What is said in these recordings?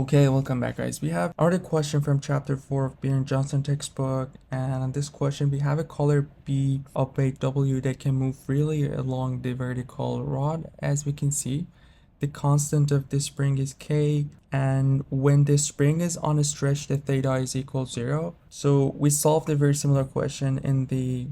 Okay, welcome back guys. We have another question from chapter 4 of Beer and Johnston textbook, and on this question we have a color B opaque W that can move freely along the vertical rod. As we can see, the constant of this spring is K, and when the spring is on a stretch, the theta is equal 0. So we solved a very similar question in the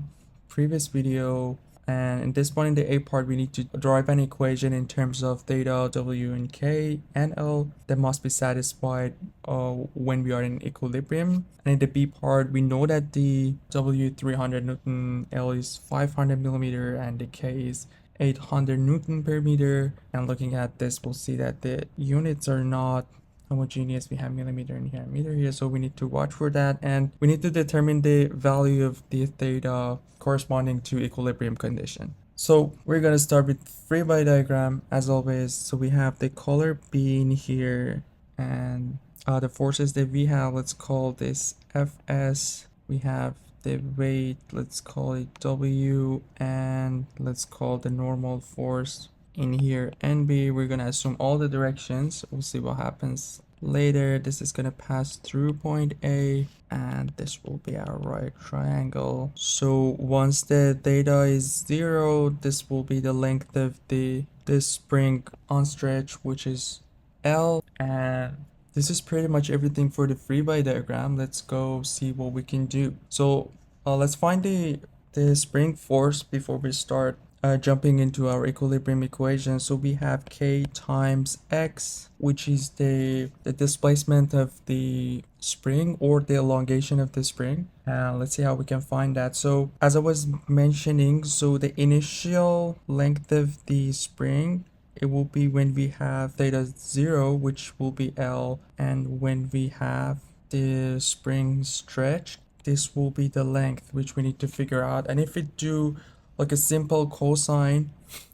previous video, and in this one, in the A part, we need to derive an equation in terms of theta, W, and K, and L that must be satisfied when we are in equilibrium. And in the B part, we know that the W 300 Newton, L is 500 millimeter, and the K is 800 Newton per meter. And looking at this, we'll see that the units are not homogeneous. We have millimeter in here and meter here, so we need to watch for that, and we need to determine the value of the theta corresponding to equilibrium condition. So we're going to start with free body diagram as always. So we have the color B in here, and the forces that we have, let's call this Fs. We have the weight, let's call it W, and let's call the normal force in here NB. We're gonna assume all the directions. We'll see what happens later. This is gonna pass through point A, and this will be our right triangle. So once the theta is 0, this will be the length of this spring unstretched, which is L. And this is pretty much everything for the free body diagram. Let's go see what we can do. So let's find the spring force before we start jumping into our equilibrium equation. So we have K times X, which is the displacement of the spring or the elongation of the spring. Let's see how we can find that. So as I was mentioning, so the initial length of the spring, it will be when we have theta 0, which will be L, and when we have the spring stretched, this will be the length, which we need to figure out. And if we do like a simple cosine,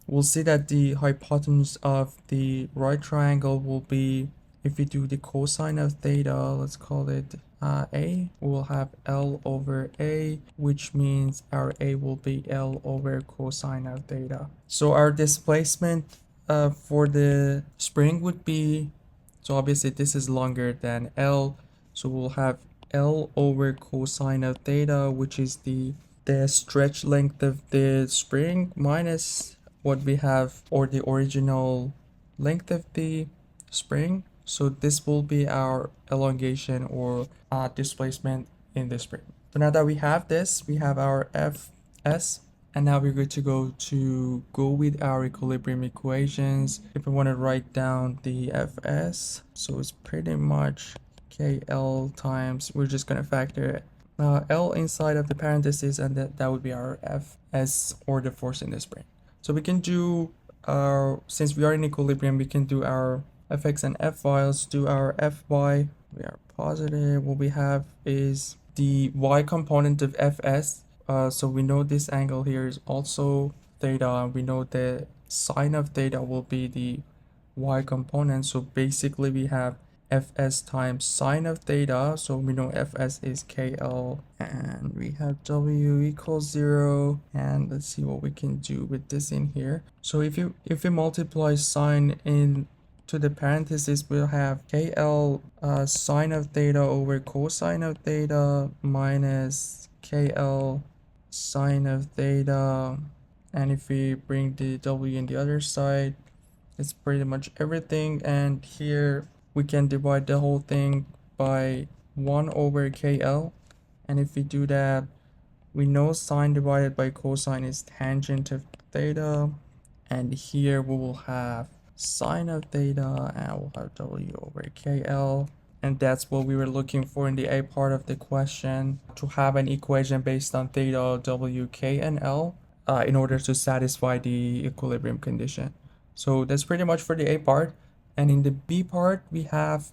we'll see that the hypotenuse of the right triangle will be, if we do the cosine of theta, let's call it A, we'll have L over A, which means our A will be L over cosine of theta. So our displacement for the spring would be, so obviously this is longer than L, so we'll have L over cosine of theta, which is the stretch length of the spring minus what we have, or the original length of the spring. So this will be our elongation or displacement in the spring. So now that we have this, we have our Fs, and now we're good to go with our equilibrium equations. If we want to write down the Fs, so it's pretty much KL times, we're just gonna factor L inside of the parentheses, and that would be our Fs, or the force in the spring. So we can do our, since we are in equilibrium, we can do our Fx and Fy. Let's do our Fy. We are positive. What we have is the y component of Fs. So we know this angle here is also theta. We know the sine of theta will be the y component. So basically we have Fs times sine of theta, so we know Fs is KL, and we have W equals 0. And let's see what we can do with this in here. So if we multiply sine into the parentheses, we'll have KL sine of theta over cosine of theta minus KL sine of theta. And if we bring the W in the other side, it's pretty much everything. And here we can divide the whole thing by 1 over KL. And if we do that, we know sine divided by cosine is tangent of theta. And here we will have sine of theta, and we'll have W over KL. And that's what we were looking for in the A part of the question, to have an equation based on theta, W, K, and L in order to satisfy the equilibrium condition. So that's pretty much for the A part. And in the B part, we have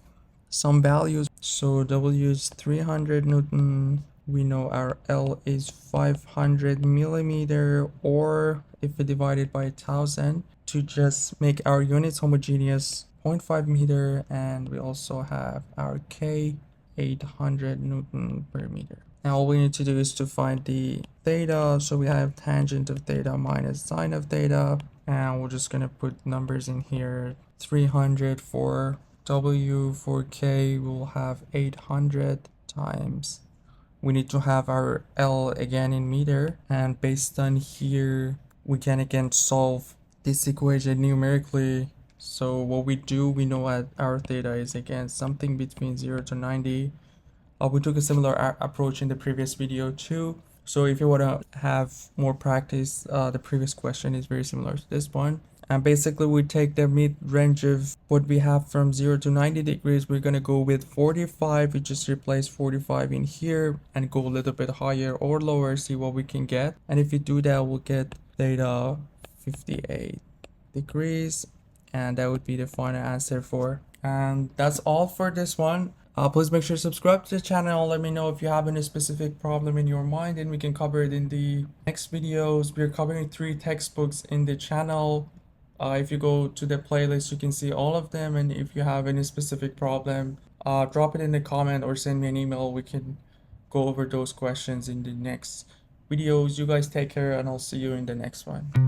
some values. So W is 300 Newton. We know our L is 500 millimeter, or if we divide it by 1,000 to just make our units homogeneous, 0.5 meter. And we also have our K, 800 Newton per meter. Now all we need to do is to find the theta. So we have tangent of theta minus sine of theta. And we're just gonna put numbers in here, 300 for W for K will have 800 times. We need to have our L again in meter, and based on here, we can again solve this equation numerically. So what we do, we know that our theta is again something between 0 to 90. We took a similar approach in the previous video too. So if you want to have more practice, the previous question is very similar to this one. And basically we take the mid range of what we have from 0 to 90 degrees. We're going to go with 45. We just replace 45 in here and go a little bit higher or lower, see what we can get. And if you do that, we'll get theta 58 degrees. And that would be the final answer for. And that's all for this one. Please make sure to subscribe to the channel. Let me know if you have any specific problem in your mind and we can cover it in the next videos. We're covering 3 textbooks in the channel. If you go to the playlist, you can see all of them. And if you have any specific problem, drop it in the comment or send me an email. We can go over those questions in the next videos. You guys take care and I'll see you in the next one.